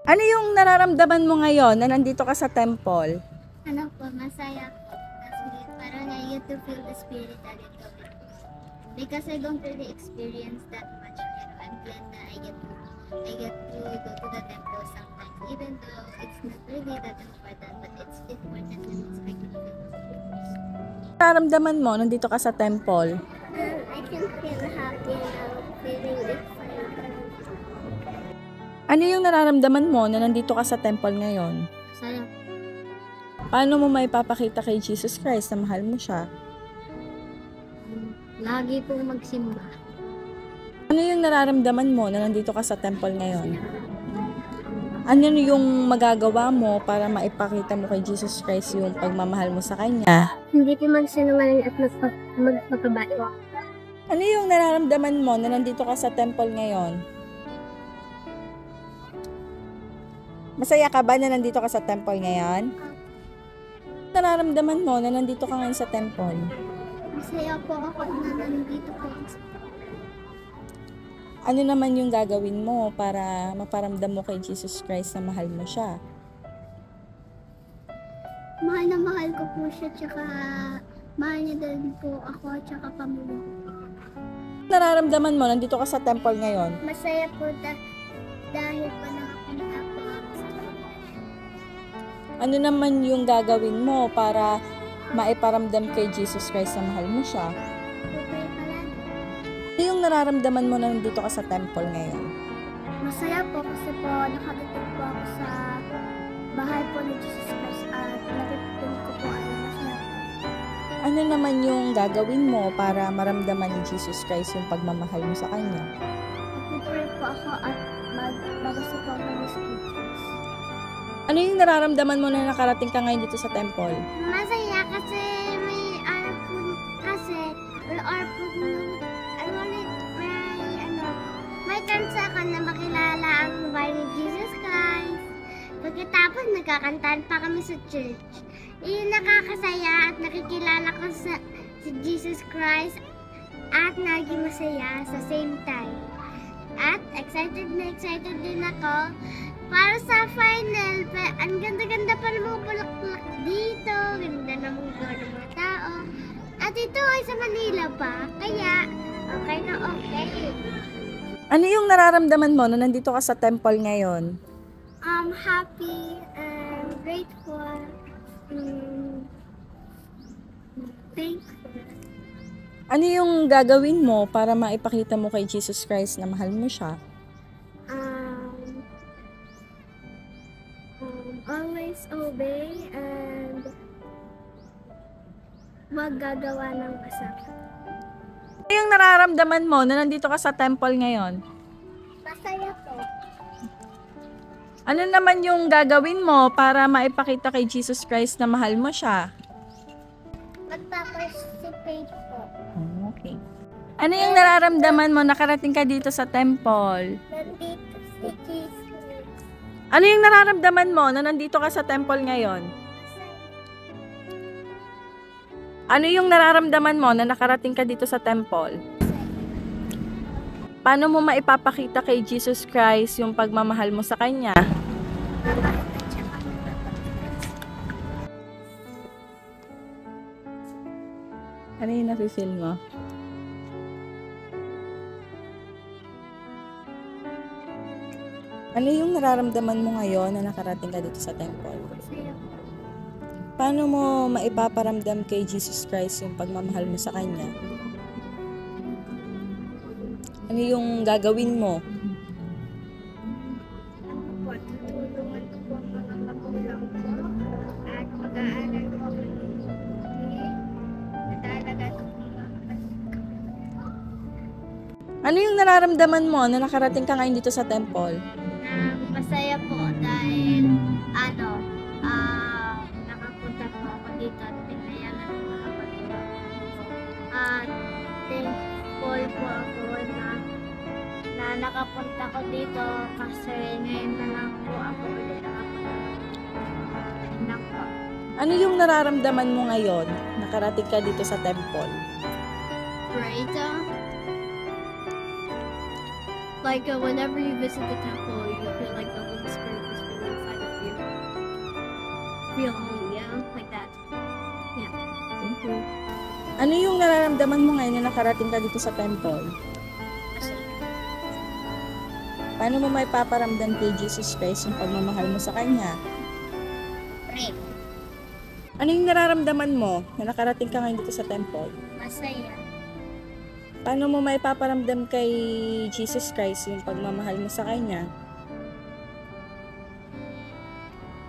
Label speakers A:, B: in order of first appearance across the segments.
A: Ano yung nararamdaman mo ngayon na nandito ka sa temple?
B: Ano po, masaya po. Kasi parang I get to feel the spirit a little bit. Because I don't really experience that much, pero I'm glad na I get to go to the temple sometimes. Even though it's not really that important, but it's important and it's I can feel the spirit.
A: Nararamdaman mo nandito ka sa temple?
B: I can feel happy now, feeling excited.
A: Ano yung nararamdaman mo na nandito ka sa temple ngayon?
B: Masaya.
A: Paano mo maipapakita kay Jesus Christ na mahal mo siya?
B: Lagi pong magsimba.
A: Ano yung nararamdaman mo na nandito ka sa temple ngayon? Ano yung magagawa mo para maipakita mo kay Jesus Christ yung pagmamahal mo sa Kanya?
B: Hindi po magsinungaling at magpapabayo.
A: Ano yung nararamdaman mo na nandito ka sa temple ngayon? Masaya ka ba na nandito ka sa temple ngayon? Nararamdaman mo na nandito ka ngayon sa temple?
B: Masaya po ako na nandito po.
A: Ano naman yung gagawin mo para maparamdam mo kay Jesus Christ na mahal mo siya?
B: Mahal na mahal ko po siya, tsaka mahal niya din po ako, tsaka pamilya ko.
A: Nararamdaman mo nandito ka sa temple ngayon?
B: Masaya po dahil po nakapunta po ako sa kanila.
A: Ano naman yung gagawin mo para maiparamdam kay Jesus Christ na mahal mo siya?
B: Pupay pala.
A: Ano yung nararamdaman mo na nandito ka sa temple ngayon?
B: Masaya po kasi po nakadating po ako sa bahay po ni Jesus Christ at napipitin ko po ay masaya po.
A: Ano naman yung gagawin mo para maramdaman ni Jesus Christ yung pagmamahal mo sa Kanya?
B: Magpupray po ako at magbabasa po ako ng scriptures.
A: Ano yung nararamdaman mo na nakarating ka ngayon dito sa temple?
B: Masaya kasi may may chance ako na makilala ang bahay ni Jesus Christ. Pagkatapos nagkakantahan pa kami sa church. Iyon nakakasaya at nakikilala ko si Jesus Christ at naging masaya sa same time. At excited din ako para sa final. Ang ganda-ganda pa ng mga pulaklak dito. Ganda ng mga tao. At ito ay sa Manila pa. Kaya, okay na okay.
A: Ano yung nararamdaman mo na nandito ka sa temple ngayon?
B: I'm happy and grateful. Thankful.
A: Ano yung gagawin mo para maipakita mo kay Jesus Christ na mahal mo siya?
B: Always obey and maggagawa ng masama.
A: Ano yung nararamdaman mo na nandito ka sa temple ngayon?
B: Masaya po.
A: Ano naman yung gagawin mo para maipakita kay Jesus Christ na mahal mo siya?
B: Magpa-participate po.
A: Okay. Ano yung nararamdaman mo nakarating ka dito sa temple?
B: Nandito si Jesus.
A: Ano yung nararamdaman mo na nandito ka sa temple ngayon? Ano yung nararamdaman mo na nakarating ka dito sa temple? Paano mo maipapakita kay Jesus Christ yung pagmamahal mo sa Kanya? Ano yung nafe-feel mo? Ano yung nararamdaman mo ngayon na nakarating ka dito sa temple?
B: Masaya po.
A: Paano mo maipaparamdam kay Jesus Christ yung pagmamahal mo sa Kanya? Ano yung gagawin mo?
B: Tutulungan ko po ang mga magulang ko at mag-aaral ko ang at ko
A: Ano yung nararamdaman mo na nakarating ka ngayon dito sa temple?
B: masaya po dahil nakapunta po ako dito at pinayagan ng mga magulang. At thankful po ako na nakapunta ko dito kasi ngayon na lang po ako ulit nakapunta. Yun po.
A: Ano yung nararamdaman mo ngayon? Nakarating ka dito sa temple.
B: Right? Like whenever you visit the temple, you feel like the Holy Spirit is Real home, yeah, like that. Yeah.
A: Thank you. Ano yung nararamdaman mo ngayon na nakarating ka dito sa temple?
B: Kasi,
A: Paano mo may paparamdam kay Jesus Christ yung pagmamahal mo sa Kanya?
B: pray.
A: Ano yung nararamdaman mo na nakarating ka ngayon dito sa temple?
B: Masaya.
A: Paano mo may paparamdam kay Jesus Christ yung pagmamahal mo sa Kanya?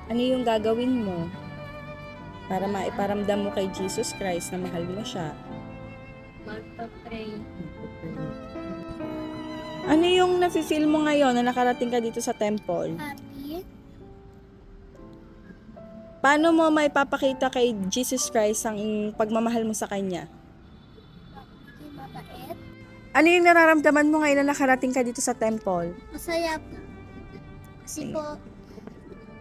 A: Ano yung gagawin mo para maiparamdam mo kay Jesus Christ na mahal mo siya?
B: Magpa-pray.
A: Ano yung nafe-feel mo ngayon na nakarating ka dito sa temple?
B: Happy.
A: Paano mo may papakita kay Jesus Christ ang pagmamahal mo sa Kanya?
B: Maging mabait.
A: Ano yung nararamdaman mo ngayon na nakarating ka dito sa temple?
B: Masaya po. Kasi po,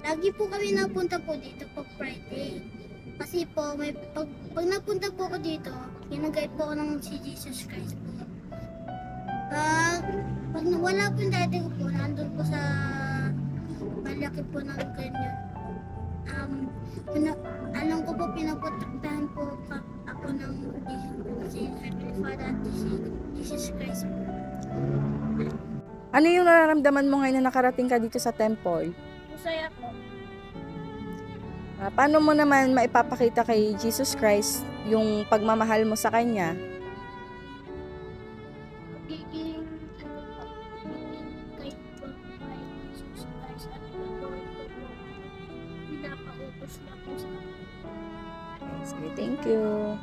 B: lagi po kami napunta po dito pag Friday. Kasi po, pag napunta po ako dito, ginagay po ako ng si Jesus Christ po. Pag wala po yung dati ko po, nandun po sa malaki po ng ganyan. Anong ko po, pinaputaktahan po ako ng si Heavenly Father at si Jesus Christ po.
A: Ano yung nararamdaman mo ngayon na nakarating ka dito sa temple?
B: Masaya po.
A: Paano mo naman maipapakita kay Jesus Christ yung pagmamahal mo sa Kanya?
B: Magiging kahit po kay Jesus Christ at gagawin ko po. Pinapautos na po sa
A: Sige, thank you.